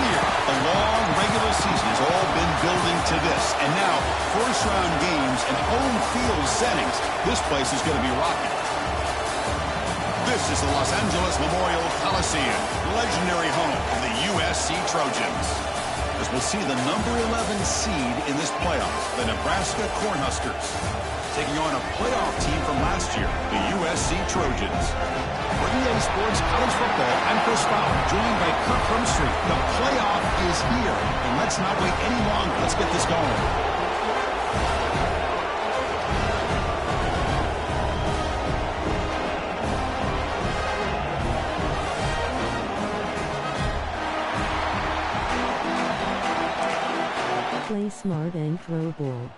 here. The long regular season has all been building to this. And now, first-round games and home field settings. This place is going to be rocking. This is the Los Angeles Memorial Coliseum, legendary home of the USC Trojans. As we'll see the number 11 seed in this playoff, the Nebraska Cornhuskers, taking on a playoff team from last year, the USC Trojans. For EA Sports College Football, I'm Chris Fowler, joined by Kirk Hermstreet. The playoff is here, and let's not wait any longer. Let's get this going. Play smart and throw ball.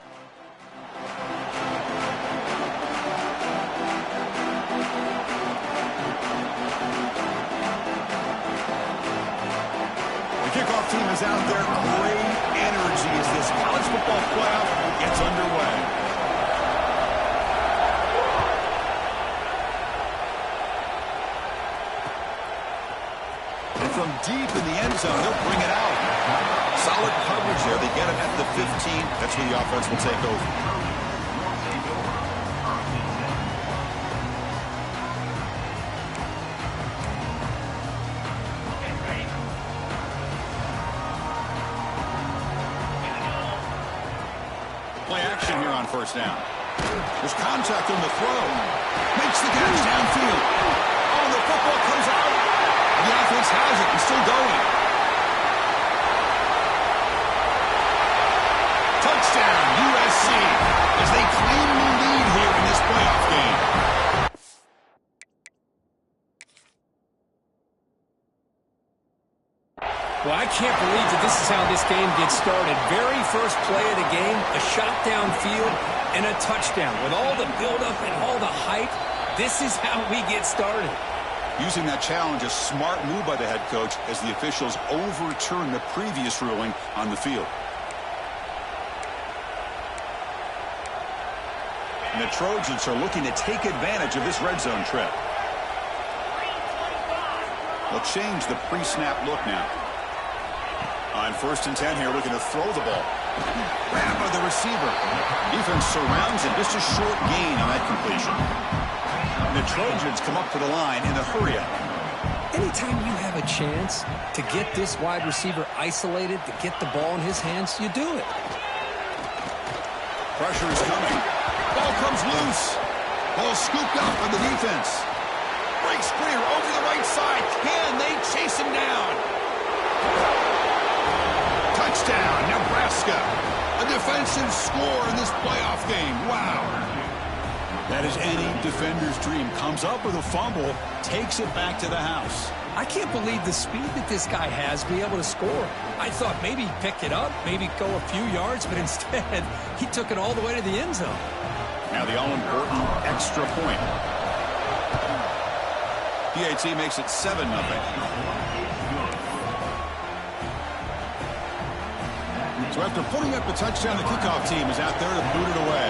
The kickoff team is out there. Great energy as this college football playoff gets underway. And from deep in the end zone, they'll bring it out. Solid coverage there. They get it at the 15. That's where the offense will take over. Play action here on first down. There's contact on the throw. Makes the catch downfield. Oh, the football comes out. The offense has it and still going. Touchdown, USC, as they claim the lead here in this playoff game. Well, I can't believe that this is how this game gets started. Very first play of the game, a shot downfield and a touchdown. With all the buildup and all the hype, this is how we get started. Using that challenge, a smart move by the head coach as the officials overturn the previous ruling on the field. And the Trojans are looking to take advantage of this red zone trip. They'll change the pre-snap look now. On 1st and 10 here, looking to throw the ball. Grab by the receiver. Defense surrounds it. Just a short gain on that completion. And the Trojans come up to the line in a hurry-up. Anytime you have a chance to get this wide receiver isolated, to get the ball in his hands, you do it. Pressure is coming. Ball comes loose. Ball scooped up on the defense. Breaks clear over the right side. Can they chase him down? Touchdown, Nebraska. A defensive score in this playoff game. Wow. That is any defender's dream. Comes up with a fumble, takes it back to the house. I can't believe the speed that this guy has to be able to score. I thought maybe he'd pick it up, maybe go a few yards, but instead he took it all the way to the end zone. Now the all-important extra point. PAT makes it 7-0. So after putting up the touchdown, the kickoff team is out there to boot it away.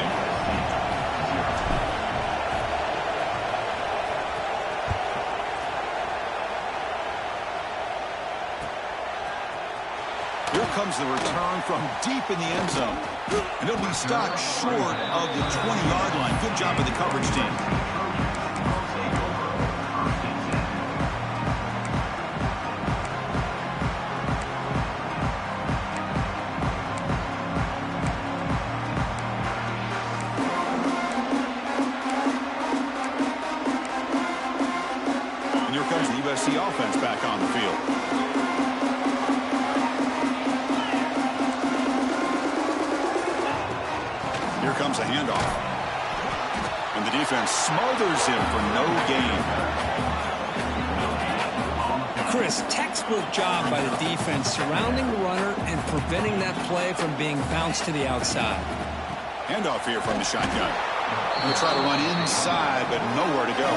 Here comes the return from deep in the end zone. And it'll be stopped short of the 20-yard line. Good job by the coverage team. And here comes the USC offense back on the field. Here comes a handoff. And the defense smothers him for no gain. Chris, textbook job by the defense surrounding the runner and preventing that play from being bounced to the outside. Handoff here from the shotgun. He'll try to run inside, but nowhere to go.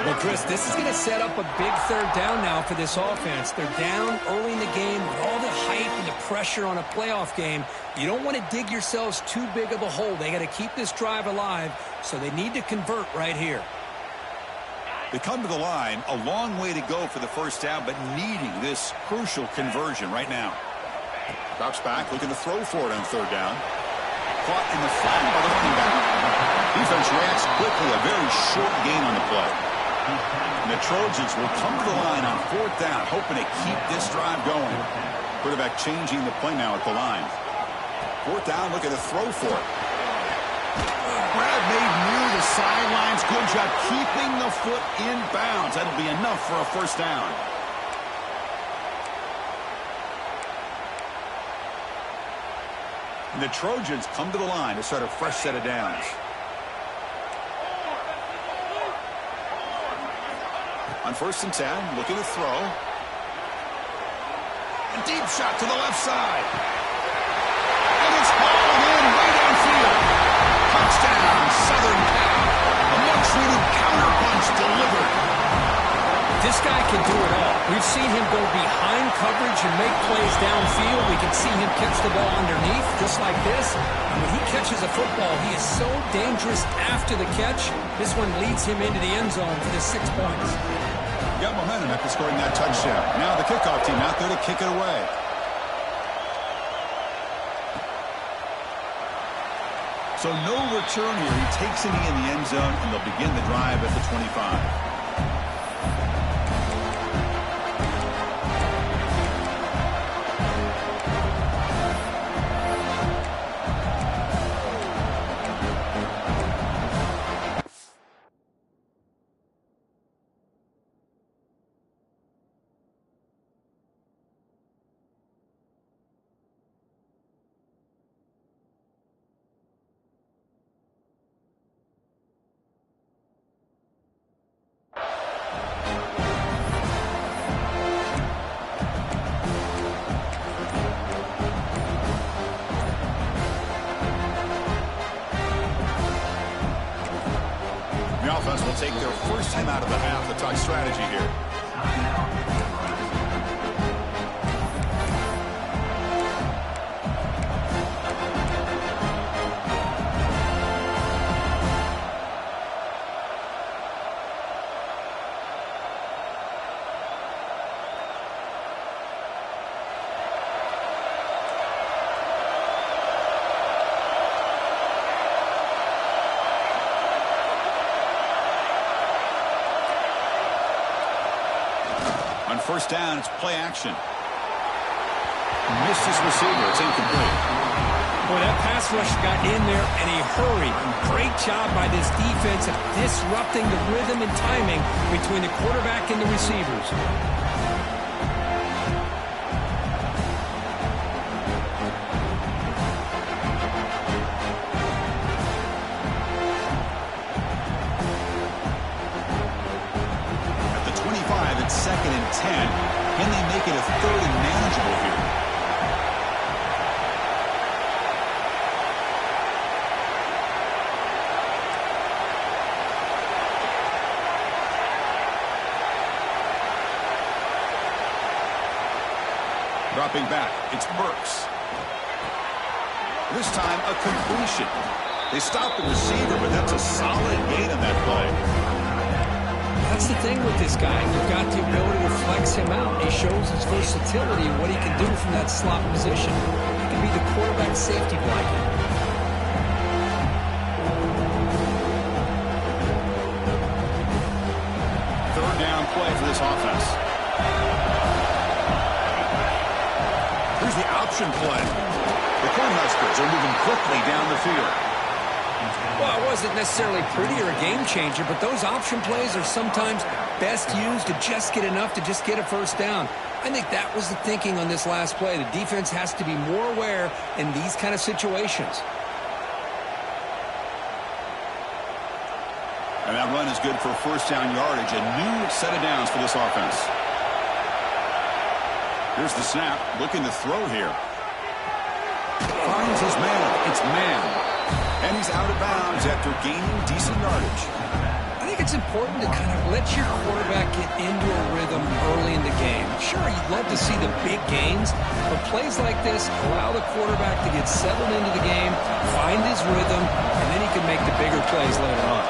Well, Chris, this is going to set up a big third down now for this offense. They're down early in the game with all the hype and the pressure on a playoff game. You don't want to dig yourselves too big of a hole. They got to keep this drive alive, so they need to convert right here. They come to the line, a long way to go for the first down, but needing this crucial conversion right now. Drops back, looking to throw for it on third down. Caught in the flat by the running back. Defense reacts quickly, a very short gain on the play. And the Trojans will come to the line on fourth down, hoping to keep this drive going. Quarterback changing the play now at the line. Fourth down, looking to throw for it. Grab made near the sidelines. Good job keeping the foot in bounds. That'll be enough for a first down. And the Trojans come to the line to start a fresh set of downs. On first and 10, looking to throw. A deep shot to the left side. And it's hauled in way downfield. Touchdown, Southern Cal. A much-needed counterpunch delivered. This guy can do it all. We've seen him go behind coverage and make plays downfield. We can see him catch the ball underneath, just like this. And when he catches a football, he is so dangerous after the catch. This one leads him into the end zone for the 6 points. Got momentum after scoring that touchdown. Now the kickoff team out there to kick it away. So no return here. He takes it in the end zone, and they'll begin the drive at the 25. Offense will take their first time out of the half to talk strategy here. First down, it's play action. Missed his receiver. It's incomplete. Boy, that pass rush got in there and he hurried. Great job by this defense of disrupting the rhythm and timing between the quarterback and the receivers. Second and 10. Can they make it a third and manageable here? Dropping back, it's Burks. This time a completion. They stop the receiver, but that's a solid gain on that play. That's the thing with this guy. You've got the ability to flex him out. He shows his versatility and what he can do from that slot position. He can be the quarterback safety blanket. Third down play for this offense. Here's the option play. The Cornhuskers are moving quickly down the field. Well, it wasn't necessarily pretty or a game changer, but those option plays are sometimes best used to just get enough to just get a first down. I think that was the thinking on this last play. The defense has to be more aware in these kind of situations. And that run is good for first down yardage. A new set of downs for this offense. Here's the snap. Looking to throw here. Finds his man. It's man. And he's out of bounds after gaining decent yardage. I think it's important to kind of let your quarterback get into a rhythm early in the game. Sure, you'd love to see the big gains, but plays like this allow the quarterback to get settled into the game, find his rhythm, and then he can make the bigger plays later on.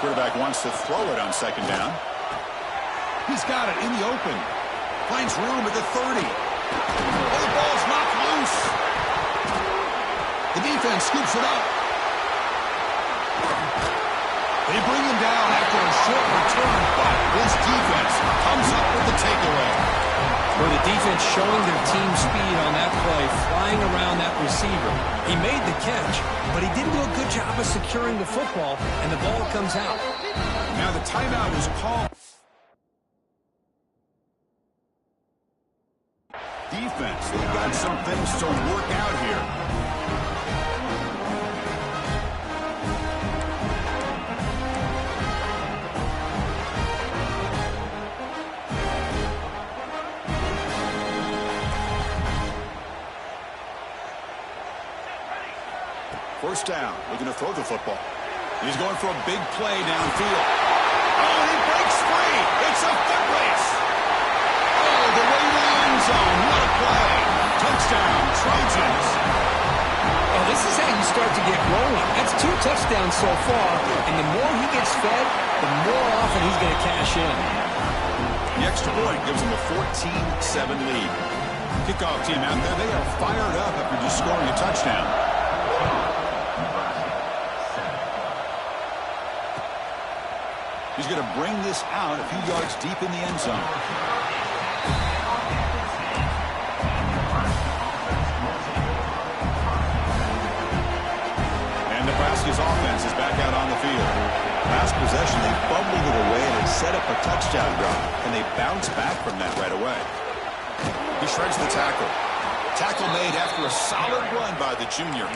Quarterback wants to throw it on second down. He's got it in the open. Finds room at the 30. Oh, the ball's knocked loose. The defense scoops it up. They bring him down after a short return, but this defense comes up with the takeaway. Well, the defense showing their team speed on that play, flying around that receiver. He made the catch, but he didn't do a good job of securing the football, and the ball comes out. Now the timeout is called. Defense, they've got some things to work out here. First down, looking to throw the football. He's going for a big play downfield. Oh, he breaks free. It's a foot race. Oh, the way to the end zone. What a play. Touchdown, Trojans. Oh, this is how you start to get rolling. That's 2 touchdowns so far, and the more he gets fed, the more often he's going to cash in. The extra point gives him a 14-7 lead. Kickoff team out there, they are fired up after just scoring a touchdown. He's going to bring this out a few yards deep in the end zone. And Nebraska's offense is back out on the field. Last possession, they fumbled it away and it set up a touchdown drive. And they bounce back from that right away. He shreds the tackle. Tackle made after a solid run by the junior.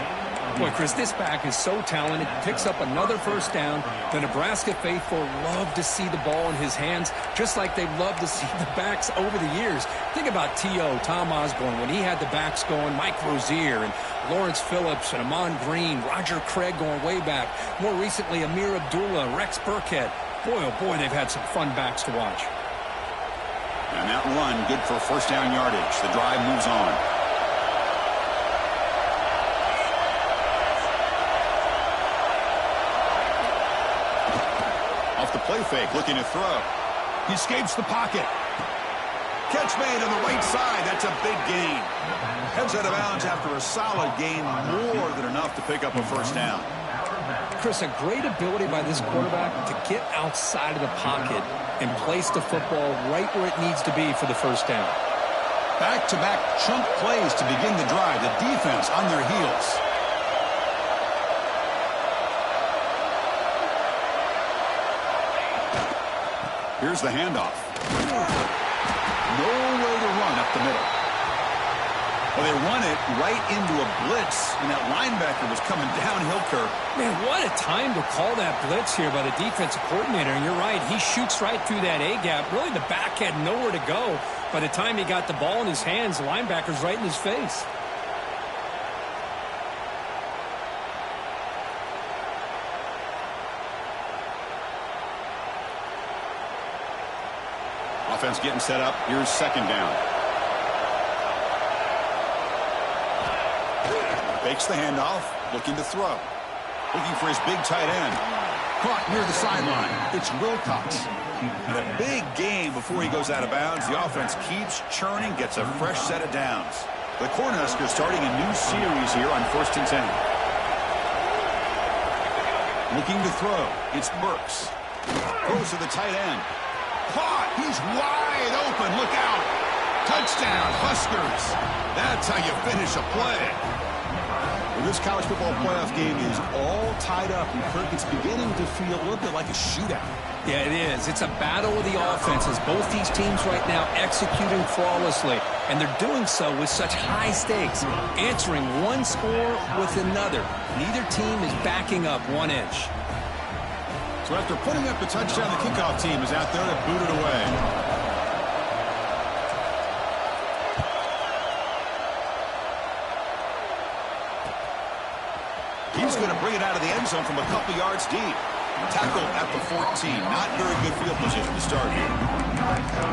Boy, Chris, this back is so talented. Picks up another first down. The Nebraska faithful love to see the ball in his hands, just like they love to see the backs over the years. Think about T.O., Tom Osborne, when he had the backs going, Mike Rozier and Lawrence Phillips and Amon Green, Roger Craig going way back. More recently, Amir Abdullah, Rex Burkhead. Boy, oh boy, they've had some fun backs to watch. And that run, good for first down yardage. The drive moves on. Off the play fake, looking to throw. He escapes the pocket. Catch made on the right side. That's a big gain. Heads out of bounds after a solid gain, more than enough to pick up a first down. Chris, a great ability by this quarterback to get outside of the pocket and place the football right where it needs to be for the first down. Back-to-back chunk plays to begin the drive. The defense on their heels. Here's the handoff. No way to run up the middle. Well, they run it right into a blitz, and that linebacker was coming downhill, Kirk. Man, what a time to call that blitz here by the defensive coordinator. And you're right, he shoots right through that A-gap. Really, the back had nowhere to go. By the time he got the ball in his hands, the linebacker's right in his face. Offense getting set up. Here's second down. Fakes the handoff, looking to throw. Looking for his big tight end. Caught near the sideline. It's Wilcox. And a big game before he goes out of bounds. The offense keeps churning, gets a fresh set of downs. The Cornhuskers starting a new series here on 1st and 10. Looking to throw. It's Burks. Throws to the tight end. Caught. He's wide open. Look out. Touchdown, Huskers. That's how you finish a play. Well, this college football playoff game is all tied up. And Kirk, it's beginning to feel a little bit like a shootout. Yeah, it is. It's a battle of the offenses. Both these teams right now executing flawlessly. And they're doing so with such high stakes. Answering one score with another. Neither team is backing up 1 inch. So after putting up the touchdown, the kickoff team is out there to boot it away. He's going to bring it out of the end zone from a couple yards deep. Tackle at the 14. Not very good field position to start here.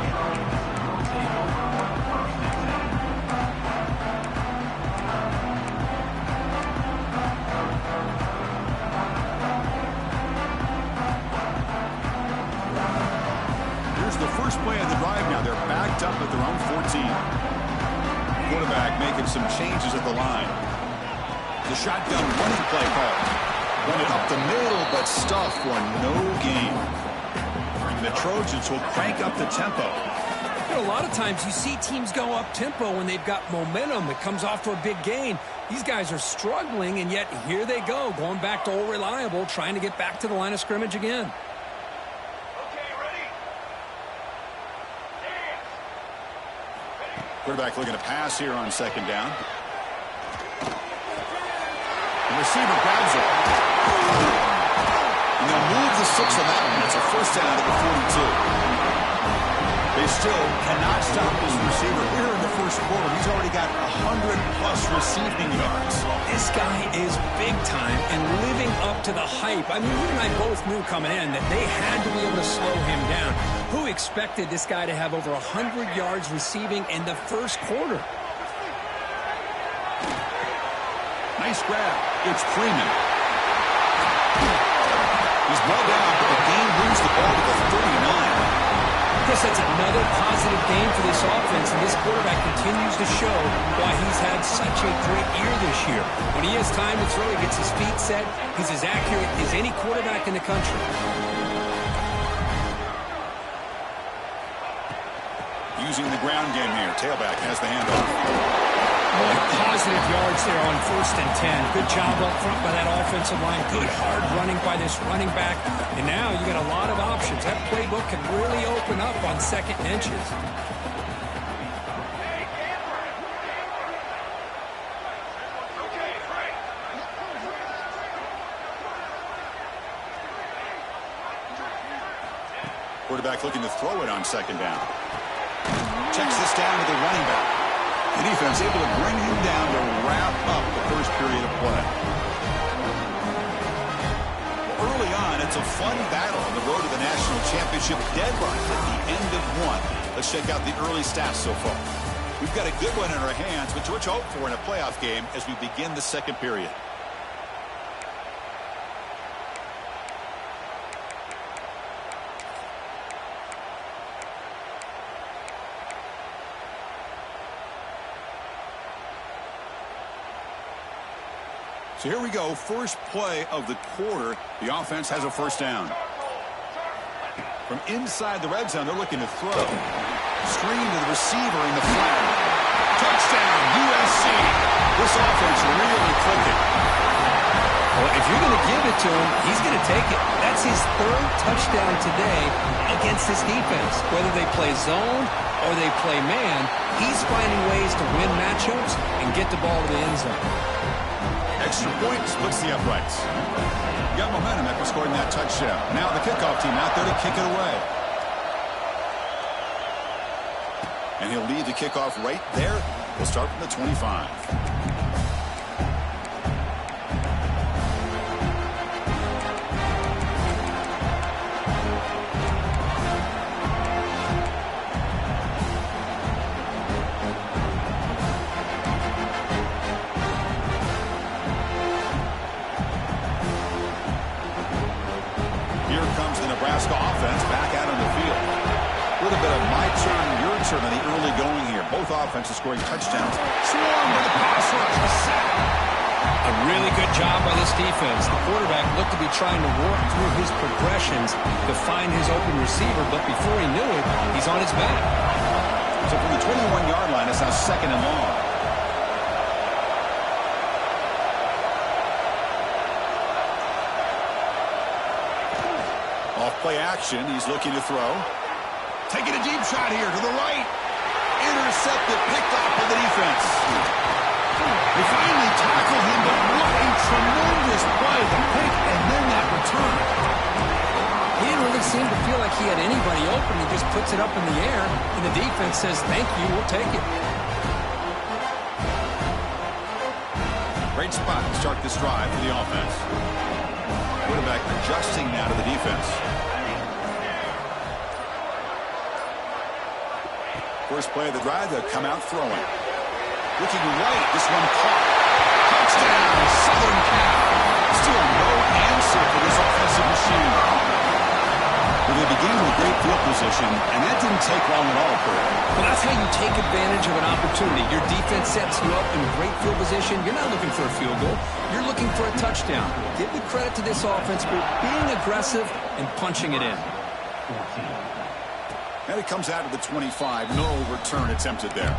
quarterback making some changes at the line. The shotgun running play call. Run it up the middle, but stuffed for no gain. And the Trojans will crank up the tempo. A lot of times you see teams go up-tempo when they've got momentum that comes off to a big gain. These guys are struggling, and yet here they go, going back to old reliable, trying to get back to the line of scrimmage again. Okay, ready? Quarterback looking to pass here on second down. The receiver grabs it. And they'll move the 6 on that one. It's a first down at the 42. They still cannot stop this receiver here in the first quarter. He's already got 100-plus receiving yards. This guy is big time and living up to the hype. I mean, you and I both knew coming in that they had to be able to slow him down. Who expected this guy to have over 100 yards receiving in the first quarter? Nice grab. It's Freeman. He's well down, but the game moves the ball to the 39. I guess that's another positive game for this offense, and this quarterback continues to show why he's had such a great year this year. When he has time to throw, he gets his feet set. He's as accurate as any quarterback in the country. Using the ground game here. Tailback has the handoff. Positive yards there on 1st and 10. Good job up front by that offensive line. Good hard running by this running back. And now you got a lot of options. That playbook can really open up on 2nd and inches. Quarterback looking to throw it on 2nd down. Checks this down to the running back. The defense able to bring him down to wrap up the first period of play. Early on, it's a fun battle on the road to the national championship deadline at the end of one. Let's check out the early stats so far. We've got a good one in our hands, which we're hope for in a playoff game as we begin the second period. So here we go, first play of the quarter. The offense has a first down. From inside the red zone, they're looking to throw. Screen to the receiver in the flat. Touchdown, USC. This offense really clicking. Well, if you're going to give it to him, he's going to take it. That's his 3rd touchdown today against this defense. Whether they play zone or they play man, he's finding ways to win matchups and get the ball to the end zone. Extra point splits the uprights. Got momentum after scoring that touchdown. Now the kickoff team out there to kick it away. And he'll lead the kickoff right there. We'll start from the 25. Nebraska offense back out on the field. A little bit of my turn, your turn in the early going here. Both offenses scoring touchdowns. Swarm with the pass rush. A sack. A really good job by this defense. The quarterback looked to be trying to work through his progressions to find his open receiver, but before he knew it, he's on his back. So from the 21-yard line, it's now 2nd and long. Play action. He's looking to throw. Taking a deep shot here to the right. Intercepted, picked off by the defense. They finally tackled him, but what a tremendous play. The pick and then that return. He didn't really seem to feel like he had anybody open. He just puts it up in the air, and the defense says, thank you, we'll take it. Great spot to start this drive for the offense. Quarterback adjusting now to the defense. First play of the drive, they'll come out throwing. Looking right, this one caught. Touchdown, Southern Cal. Still no answer for this offensive machine. Well, they began with great field position, and that didn't take long at all, Kurt. Well, that's how you take advantage of an opportunity. Your defense sets you up in great field position. You're not looking for a field goal. You're looking for a touchdown. Give the credit to this offense for being aggressive and punching it in. And it comes out of the 25. No return attempted there.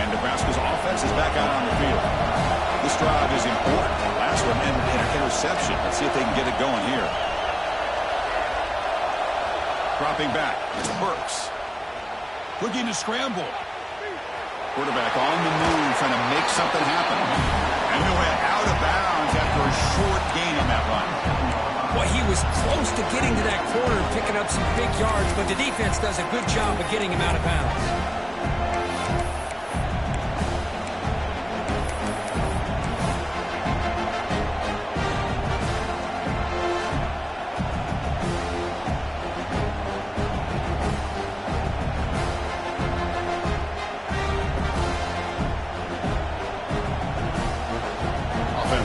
Nebraska's offense is back out on the field. This drive is important. Last one ended in an interception. Let's see if they can get it going here. Dropping back. It's Burks. Looking to scramble. Quarterback on the move, trying to make something happen. And he went out of bounds after a short gain on that run. Well, he was close to getting to that corner and picking up some big yards, but the defense does a good job of getting him out of bounds.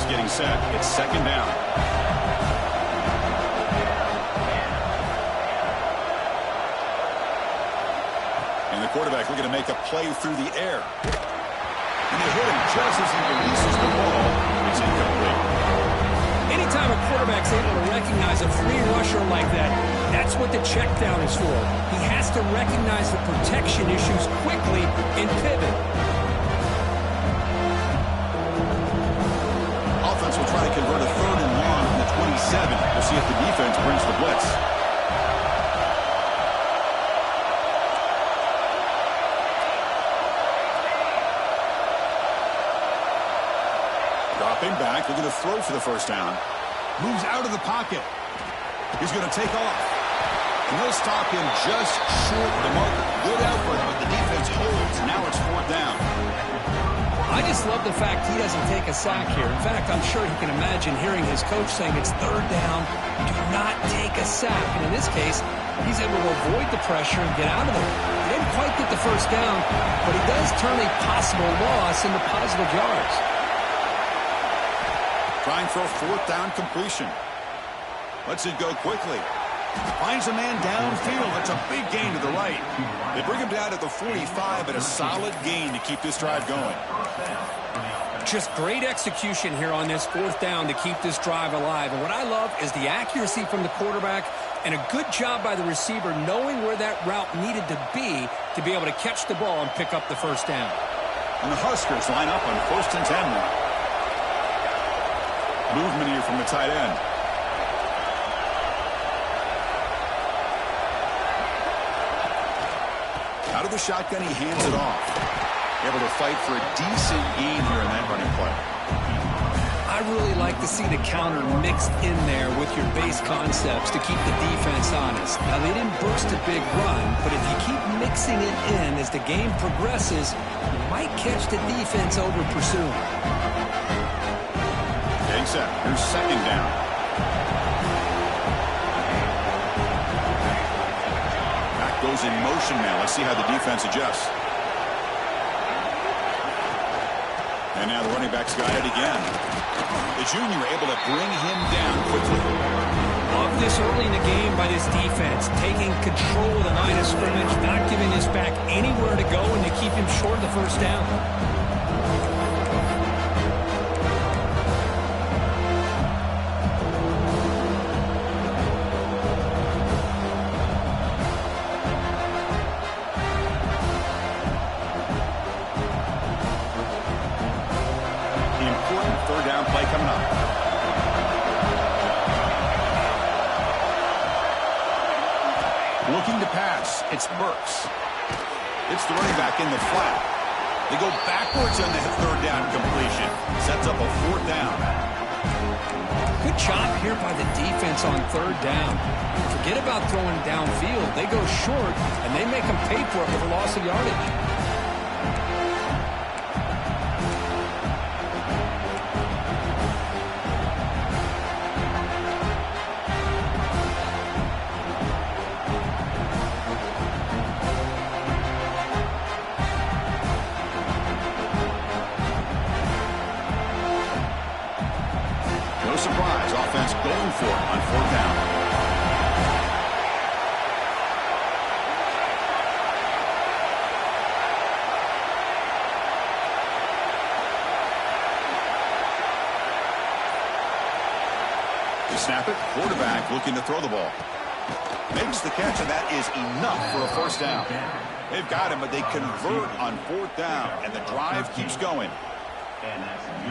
Getting set. It's second down. And the quarterback looking to make a play through the air. And they hit him just as he releases the ball. It's incomplete. Anytime a quarterback's able to recognize a free rusher like that, that's what the check down is for. He has to recognize the protection issues quickly and pivot. Will try to convert a third and long from the 27. We'll see if the defense brings the blitz. Dropping back, looking to throw for the first down. Moves out of the pocket. He's going to take off. And they'll stop him just short of the marker. Good effort, but the defense holds. Now it's fourth down. I just love the fact he doesn't take a sack here. In fact, I'm sure he can imagine hearing his coach saying it's third down, do not take a sack. And in this case, he's able to avoid the pressure and get out of there. He didn't quite get the first down, but he does turn a possible loss into positive yards. Trying for a fourth down completion. Lets it go quickly. Finds a man downfield. That's a big gain to the right. They bring him down at the 45, but a solid gain to keep this drive going. Just great execution here on this fourth down to keep this drive alive. And what I love is the accuracy from the quarterback and a good job by the receiver knowing where that route needed to be able to catch the ball and pick up the first down. And the Huskers line up on first and 10 now. Movement here from the tight end. Out of the shotgun, he hands it off. Able to fight for a decent gain here in that running play. I really like to see the counter mixed in there with your base concepts to keep the defense honest. Now, they didn't burst a big run, but if you keep mixing it in as the game progresses, you might catch the defense over pursuing. Getting set. Here's second down. Goes in motion now. Let's see how the defense adjusts. And now the running back's got it again. The junior able to bring him down quickly. Love this early in the game by this defense, taking control of the line of scrimmage, not giving this back anywhere to go, and to keep him short of the first down. Third down play coming up. Looking to pass. It's Burks. It's the running back in the flat. They go backwards on the third down completion. Sets up a fourth down. Good job here by the defense on third down. Forget about throwing downfield. They go short, and they make them pay for it with a loss of yardage. surprise. Offense going for it on 4th down. To snap it, quarterback looking to throw the ball. Makes the catch, and that is enough for a 1st down. They've got him, but they convert on 4th down, and the drive keeps going.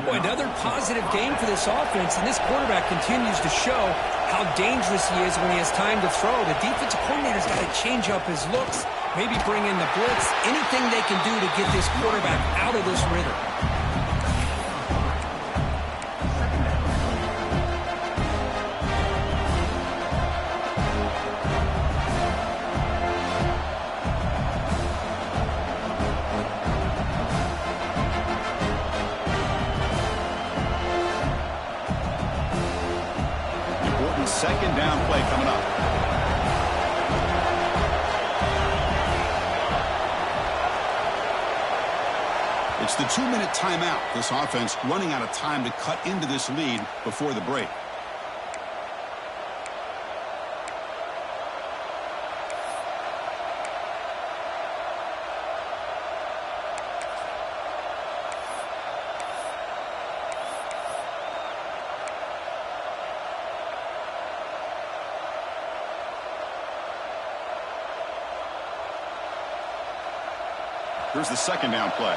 Boy, another positive game for this offense, and this quarterback continues to show how dangerous he is when he has time to throw. The defensive coordinator's got to change up his looks, maybe bring in the blitz, anything they can do to get this quarterback out of this rhythm. Second down play coming up. It's the 2-minute timeout. This offense running out of time to cut into this lead before the break. Here's the second down play.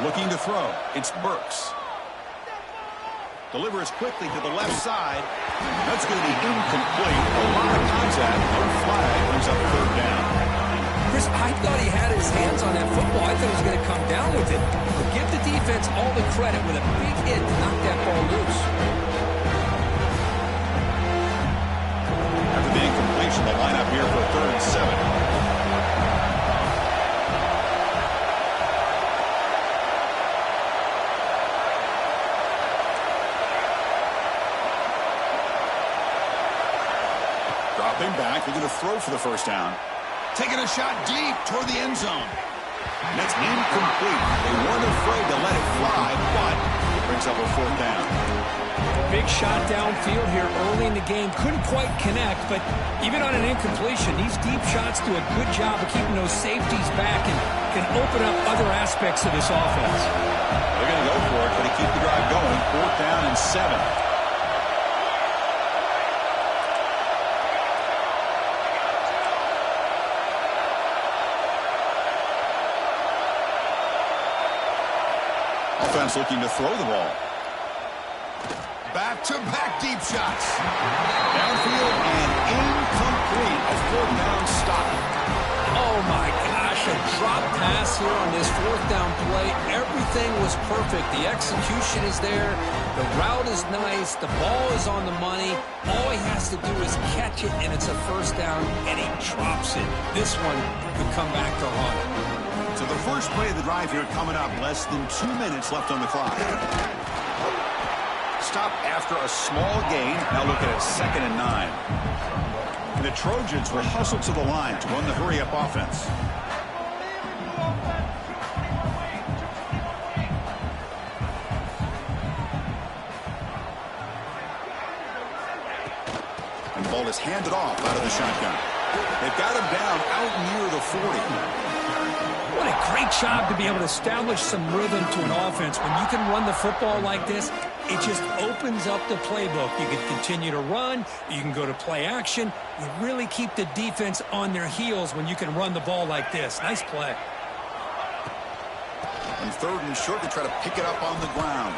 Looking to throw. It's Burks. Delivers quickly to the left side. That's going to be incomplete. A lot of contact. No flag. Brings up 3rd down. Chris, I thought he had his hands on that football. I thought he was going to come down with it. But give the defense all the credit with a big hit to knock that ball loose. After the incompletion, the lineup here for 3rd and 7. Dropping back, they're going to throw for the 1st down. Taking a shot deep toward the end zone. And that's incomplete. They weren't afraid to let it fly, but it brings up a 4th down. Big shot downfield here early in the game. Couldn't quite connect, but even on an incompletion, these deep shots do a good job of keeping those safeties back and can open up other aspects of this offense. They're going to go for it, but to keep the drive going. 4th down and 7. Offense looking to throw the ball. Back-to-back deep shots. Downfield and incomplete. A 4th down stop. Oh, my gosh. A drop pass here on this 4th down play. Everything was perfect. The execution is there. The route is nice. The ball is on the money. All he has to do is catch it, and it's a 1st down, and he drops it. This one could come back to haunt him. So the first play of the drive here coming up. Less than 2 minutes left on the clock. Stop after a small gain. Now look at it, 2nd and 9. And the Trojans will hustle to the line to run the hurry-up offense. And the ball is handed off out of the shotgun. They've got him down out near the 40. What a great job to be able to establish some rhythm to an offense. When you can run the football like this, it just opens up the playbook. You can continue to run. You can go to play action. You really keep the defense on their heels when you can run the ball like this. Nice play. And 3rd and short to try to pick it up on the ground.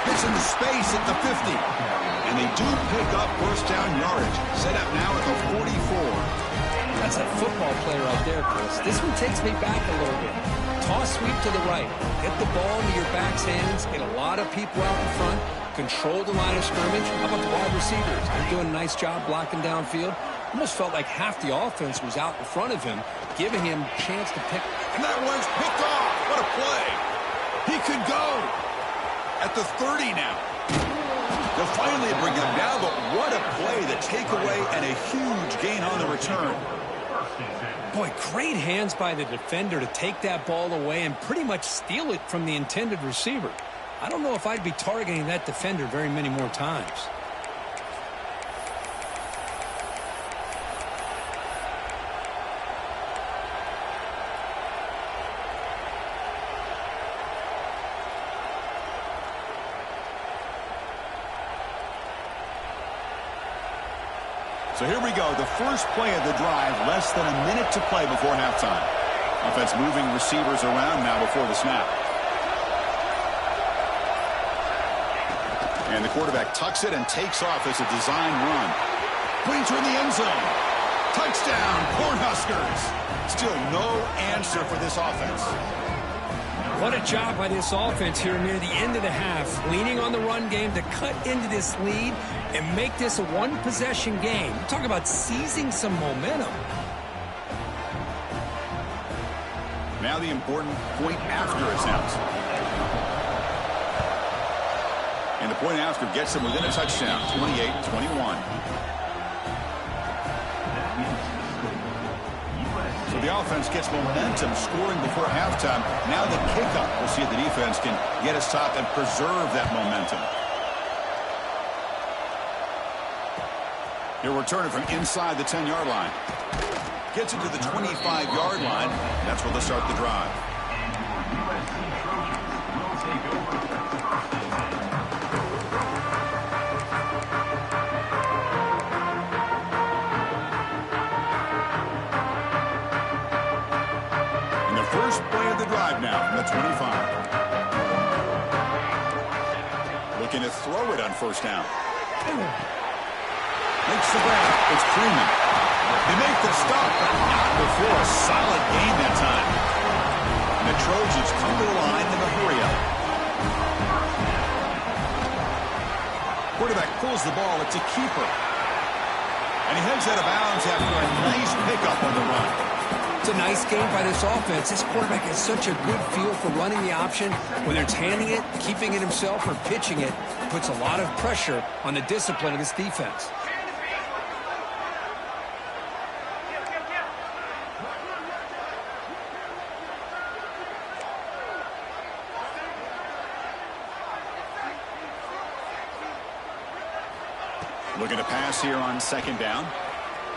It's into space at the 50. And they do pick up 1st down yardage. Set up now at the 44. That's a football play right there, Chris. This one takes me back a little bit. Toss sweep to the right. Get the ball into your back's hands. Get a lot of people out in front. Control the line of scrimmage. How about the wide receivers? They're doing a nice job blocking downfield. Almost felt like half the offense was out in front of him, giving him a chance to pick. And that one's picked off. What a play. He could go at the 30 now. They'll finally bring him down, but what a play, the takeaway, and a huge gain on the return. Boy, great hands by the defender to take that ball away and pretty much steal it from the intended receiver. I don't know if I'd be targeting that defender very many more times. So here we go, the first play of the drive, less than a minute to play before halftime. Offense moving receivers around now before the snap. And the quarterback tucks it and takes off as a design run. Brings her in the end zone. Touchdown, Cornhuskers. Still no answer for this offense. What a job by this offense here near the end of the half, leaning on the run game to cut into this lead and make this a one-possession game. Talk about seizing some momentum. Now the important point after is announced. And the point after gets them within a touchdown, 28-21. So the offense gets momentum, scoring before halftime. Now the kickoff. We'll see if the defense can get a stop and preserve that momentum. He'll return it from inside the 10-yard line. Gets it to the 25-yard line. That's where they'll start the drive. And the first play of the drive now from the 25. Looking to throw it on first down. Makes the grab. It's Freeman. They make the stop, but not before a solid gain that time. And the Trojans come to the line in a hurry up. Quarterback pulls the ball. It's a keeper. And he heads out of bounds after a nice pickup on the run. It's a nice game by this offense. This quarterback has such a good feel for running the option. Whether it's handing it, keeping it himself, or pitching it, puts a lot of pressure on the discipline of this defense. Looking to pass here on second down.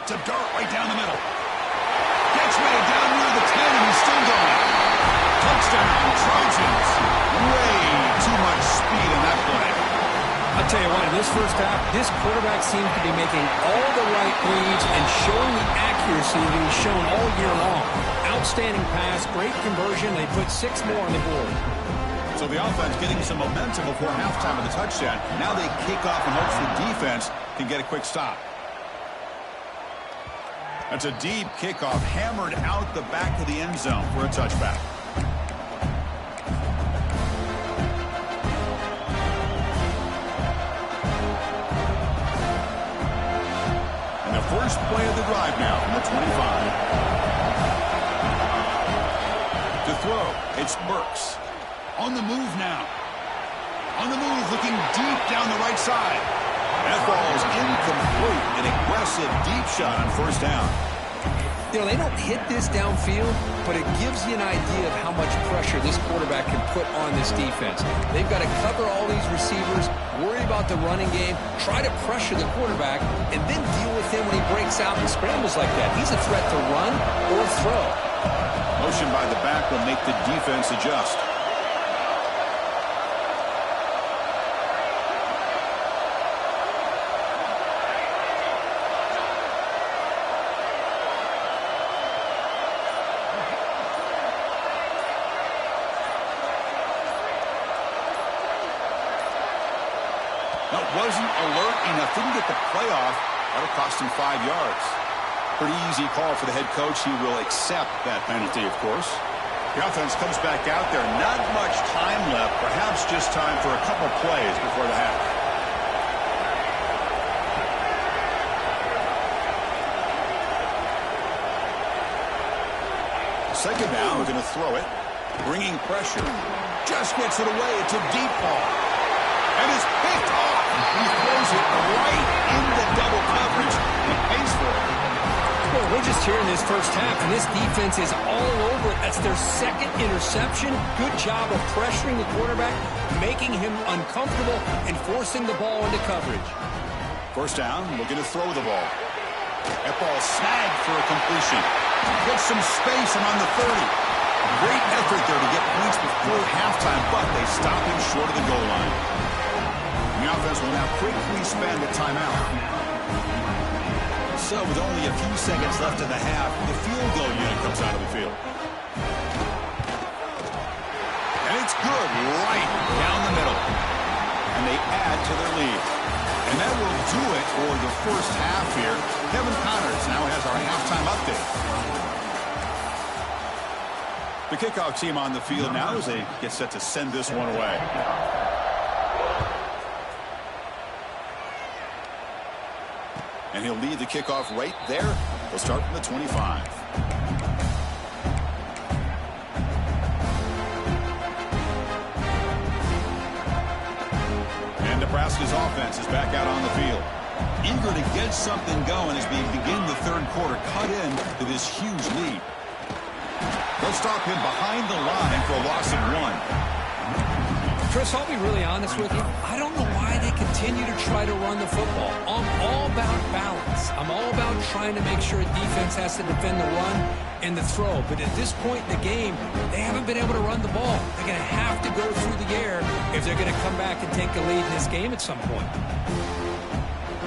It's a dart right down the middle. Gets way down near the 10, and he's still going. Touchdown, Trojans. Way too much speed in that play. I'll tell you what, in this first half, this quarterback seems to be making all the right reads and showing the accuracy that he's shown all year long. Outstanding pass, great conversion. They put 6 more on the board. So the offense getting some momentum before halftime with a touchdown. Now they kick off in hopes the defense can get a quick stop. That's a deep kickoff, hammered out the back of the end zone for a touchback. And the first play of the drive now from the 25. To throw, it's Burks. On the move now. On the move, looking deep down the right side. That ball is incomplete. An aggressive deep shot on first down. You know, they don't hit this downfield, but it gives you an idea of how much pressure this quarterback can put on this defense. They've got to cover all these receivers, worry about the running game, try to pressure the quarterback, and then deal with him when he breaks out and scrambles like that. He's a threat to run or throw. Motion by the back will make the defense adjust. Wasn't alert enough, didn't get the playoff. That'll cost him 5 yards. Pretty easy call for the head coach. He will accept that penalty, of course. The offense comes back out there. Not much time left. Perhaps just time for a couple plays before the half. Second down, we're going to throw it. Bringing pressure. Just gets it away. It's a deep ball. And it's picked off. He's it right into double coverage and pays for it. Well, we're just here in this first half, and this defense is all over it. That's their second interception. Good job of pressuring the quarterback, making him uncomfortable, and forcing the ball into coverage. First down, looking to throw the ball. That ball snagged for a completion. Gets some space and on the 30. Great effort there to get points before halftime, but they stop him short of the goal line. The offense will now quickly spend a timeout. So with only a few seconds left in the half, the field goal unit comes out of the field. And it's good right down the middle. And they add to their lead. And that will do it for the first half here. Kevin Connors now has our halftime update. The kickoff team on the field now as they get set to send this one away. And he'll lead the kickoff right there. We'll start from the 25. And Nebraska's offense is back out on the field. Eager to get something going as we begin the third quarter, cut in to this huge lead. They'll stop him behind the line for a loss of 1. Chris, I'll be really honest with you. I don't know why they continue to try to run the football. I'm all about balance. I'm all about trying to make sure a defense has to defend the run and the throw. But at this point in the game, they haven't been able to run the ball. They're going to have to go through the air if they're going to come back and take a lead in this game at some point.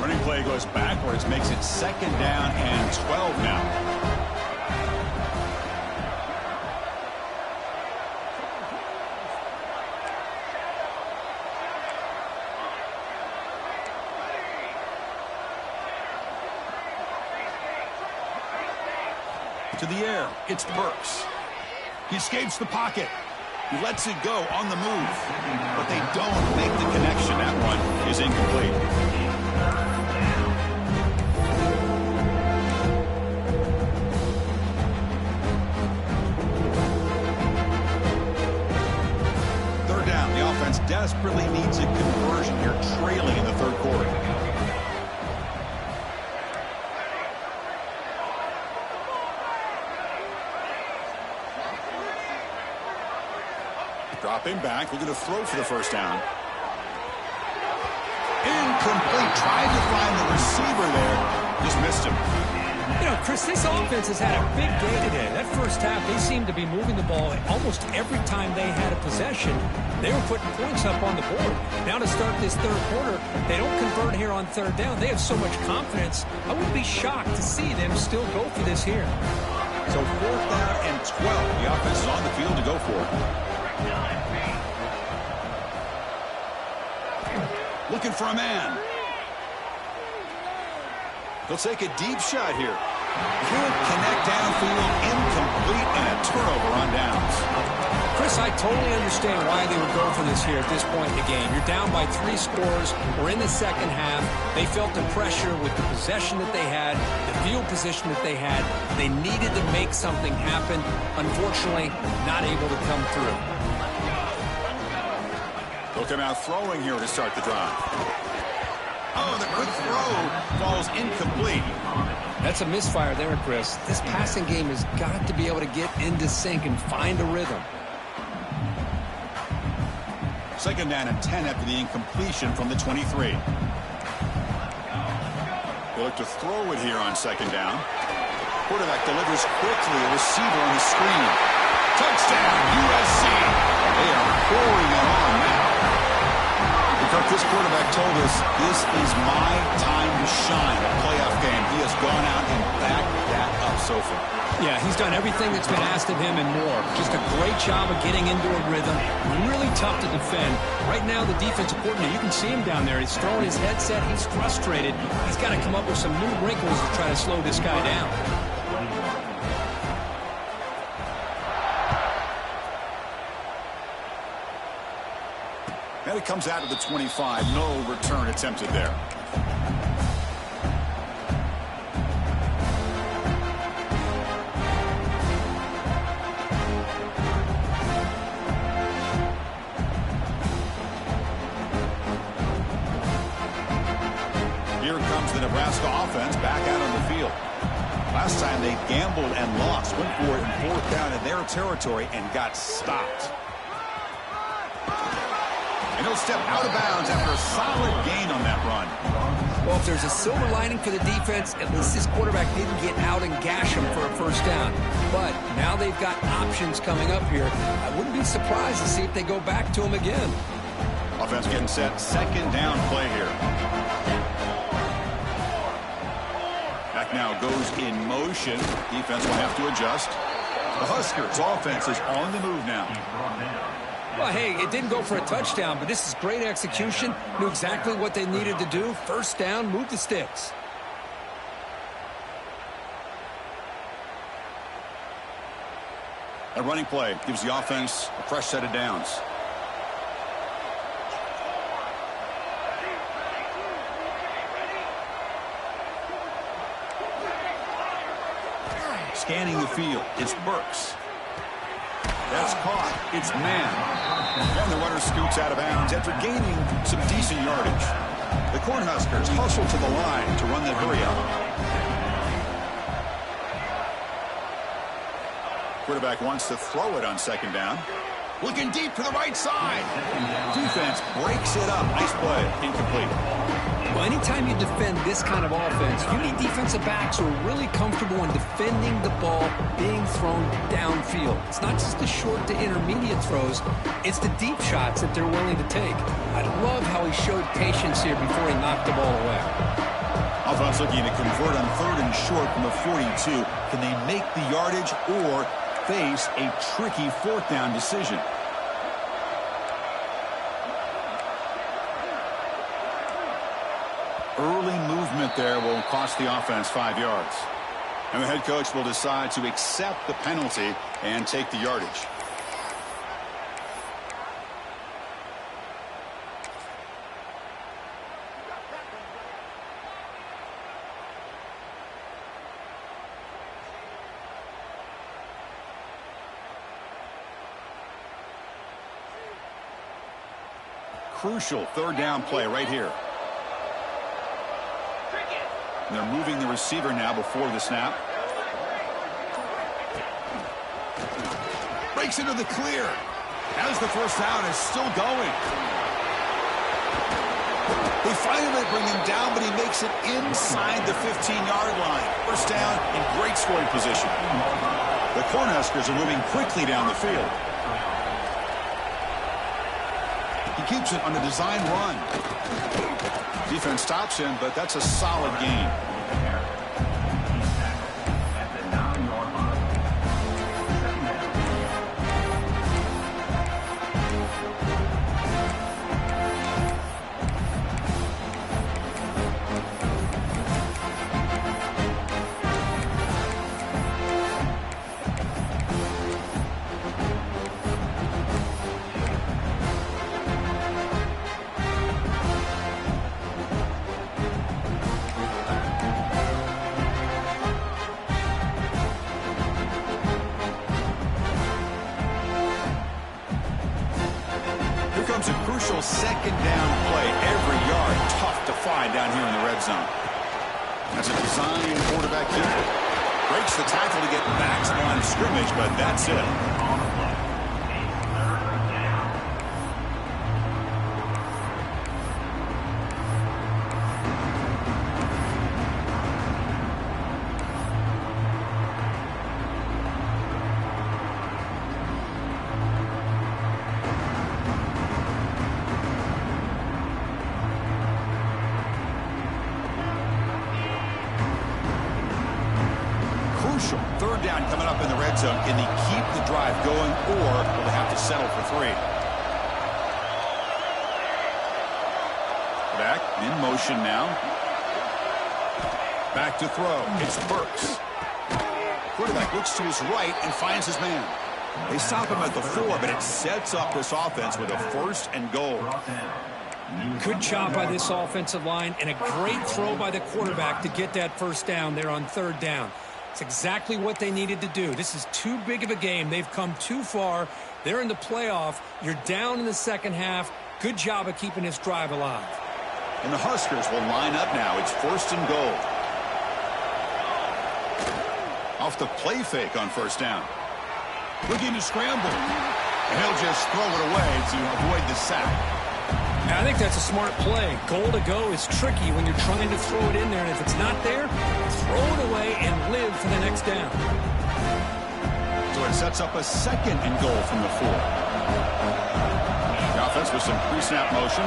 Running play goes backwards, makes it second down and 12 now. To the air, it's Burks. He escapes the pocket. He lets it go on the move. But they don't make the connection. That one is incomplete. Third down. The offense desperately needs a conversion here, trailing in the third quarter. Dropping back, looking to throw for the first down. Incomplete. Tried to find the receiver there. Just missed him. You know, Chris, this offense has had a big day today. That first half, they seemed to be moving the ball almost every time they had a possession. They were putting points up on the board. Now to start this third quarter, they don't convert here on third down. They have so much confidence. I wouldn't be shocked to see them still go for this here. So fourth down and 12. The offense is on the field to go for it. Looking for a man. He'll take a deep shot here. Can't connect downfield, incomplete, and a turnover on downs. Chris, I totally understand why they would go for this here at this point in the game. You're down by 3 scores. We're in the second half. They felt the pressure with the possession that they had, the field position that they had. They needed to make something happen. Unfortunately, not able to come through. They'll come out throwing here to start the drive. Oh, the quick throw falls incomplete. That's a misfire there, Chris. This passing game has got to be able to get into sync and find a rhythm. Second down and 10 after the incompletion from the 23. They look to throw it here on second down. Quarterback delivers quickly. A receiver on the screen. Touchdown, USC. They are pouring it on now. This quarterback told us this is my time to shine. A playoff game. He has gone out and backed that up so far. Yeah, he's done everything that's been asked of him and more. Just a great job of getting into a rhythm. Really tough to defend. Right now, the defensive coordinator, you can see him down there. He's throwing his headset. He's frustrated. He's got to come up with some new wrinkles to try to slow this guy down. And it comes out of the 25. No return attempted there. comes the Nebraska offense back out on the field. Last time they gambled and lost, went for it in 4th down in their territory and got stopped. And he'll step out of bounds after a solid gain on that run. Well, if there's a silver lining for the defense, at least this quarterback didn't get out and gash him for a first down. But now they've got options coming up here. I wouldn't be surprised to see if they go back to him again. Offense getting set. 2nd down play here. Back now goes in motion. Defense will have to adjust. The Huskers offense is on the move now. Well, hey, it didn't go for a touchdown, but this is great execution. Knew exactly what they needed to do. First down, move the sticks. A running play gives the offense a fresh set of downs. Scanning the field, it's Burks. That's caught. It's man. And the runner scoots out of bounds after gaining some decent yardage. The Cornhuskers hustle to the line to run that hurry up. Quarterback wants to throw it on 2nd down. Looking deep to the right side. Defense breaks it up. Nice play. Incomplete. Well, anytime you defend this kind of offense, you need defensive backs who are really comfortable in defending the ball being thrown downfield. It's not just the short to intermediate throws, it's the deep shots that they're willing to take. I love how he showed patience here before he knocked the ball away. Offense looking to convert on 3rd and short from the 42. Can they make the yardage or face a tricky 4th down decision? Early movement there will cost the offense 5 yards. And the head coach will decide to accept the penalty and take the yardage. Crucial 3rd down play right here. And they're moving the receiver now before the snap. Breaks into the clear. As the first down is still going. They finally bring him down, but he makes it inside the 15-yard line. First down in great scoring position. The Cornhuskers are moving quickly down the field. He keeps it on a design run. Defense stops him, but that's a solid gain. A crucial 2nd down play. Every yard tough to find down here in the red zone. That's a design quarterback keeper. Breaks the tackle to get back to the line of scrimmage, but that's it. Crucial 3rd down coming up in the red zone. Can they keep the drive going, or will they have to settle for 3? Back in motion now. Back to throw. It's Burks. Quarterback looks to his right and finds his man. They stop him at the 4, but it sets up this offense with a 1st and goal. Good job by this offensive line, and a great throw by the quarterback to get that first down there on 3rd down. It's exactly what they needed to do. This is too big of a game. They've come too far. They're in the playoff. You're down in the second half. Good job of keeping this drive alive. And the Huskers will line up now. It's 1st and goal. Off the play fake on 1st down. Looking to scramble. And he'll just throw it away to avoid the sack. I think that's a smart play. Goal to go is tricky when you're trying to throw it in there, and if it's not there, throw it away and live for the next down. So it sets up a 2nd and goal from the 4. The offense with some pre-snap motion.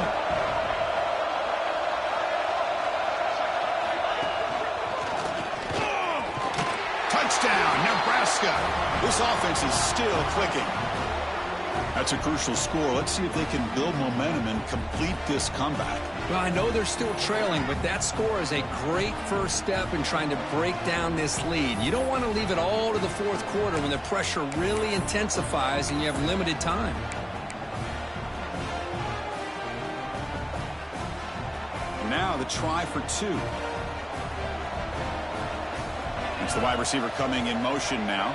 Touchdown, Nebraska. This offense is still clicking. That's a crucial score. Let's see if they can build momentum and complete this comeback. Well, I know they're still trailing, but that score is a great first step in trying to break down this lead. You don't want to leave it all to the 4th quarter when the pressure really intensifies and you have limited time. Now the try for 2. It's the wide receiver coming in motion now.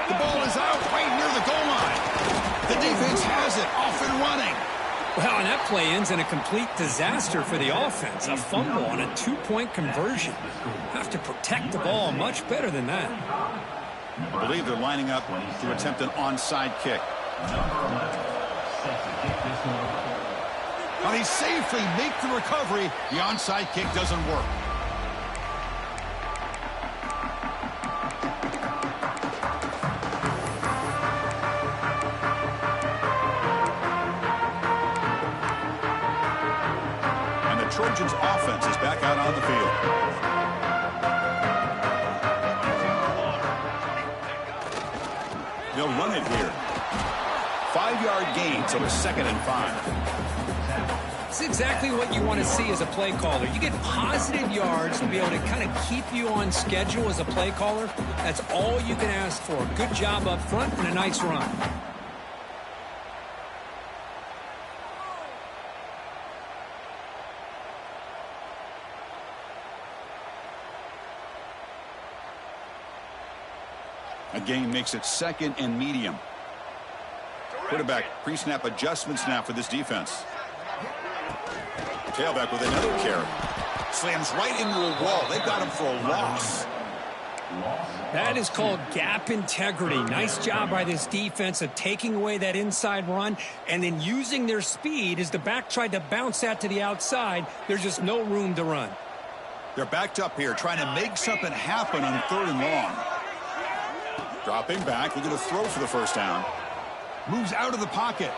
The ball is out right near the goal line. The defense has it off and running. Well, and that play ends in a complete disaster for the offense. A fumble on a 2-point conversion. Have to protect the ball much better than that. I believe they're lining up to attempt an onside kick. Well, they safely make the recovery. The onside kick doesn't work. And the Trojans' offense is back out on the field. They'll run it here. 5-yard gain, so it's 2nd and 5. It's exactly what you want to see as a play caller. You get positive yards to be able to kind of keep you on schedule as a play caller. That's all you can ask for. Good job up front and a nice run. A gain makes it 2nd and medium. Quarterback pre-snap adjustments now for this defense. Tailback with another carry. Slams right into a wall. They got him for a loss. That is called gap integrity. Nice job by this defense of taking away that inside run and then using their speed as the back tried to bounce that to the outside. There's just no room to run. They're backed up here trying to make something happen on 3rd and long. Dropping back. Looking to throw for the 1st down. Moves out of the pocket.